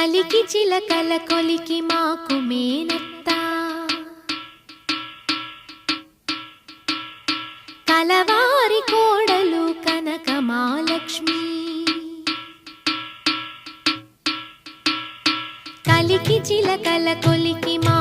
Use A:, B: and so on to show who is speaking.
A: కలికి చిలకల కొలికి మాకు మేనత్త కలవారి కోడలు కనక మహాలక్ష్మి కలికి చిలకల కొలికి మా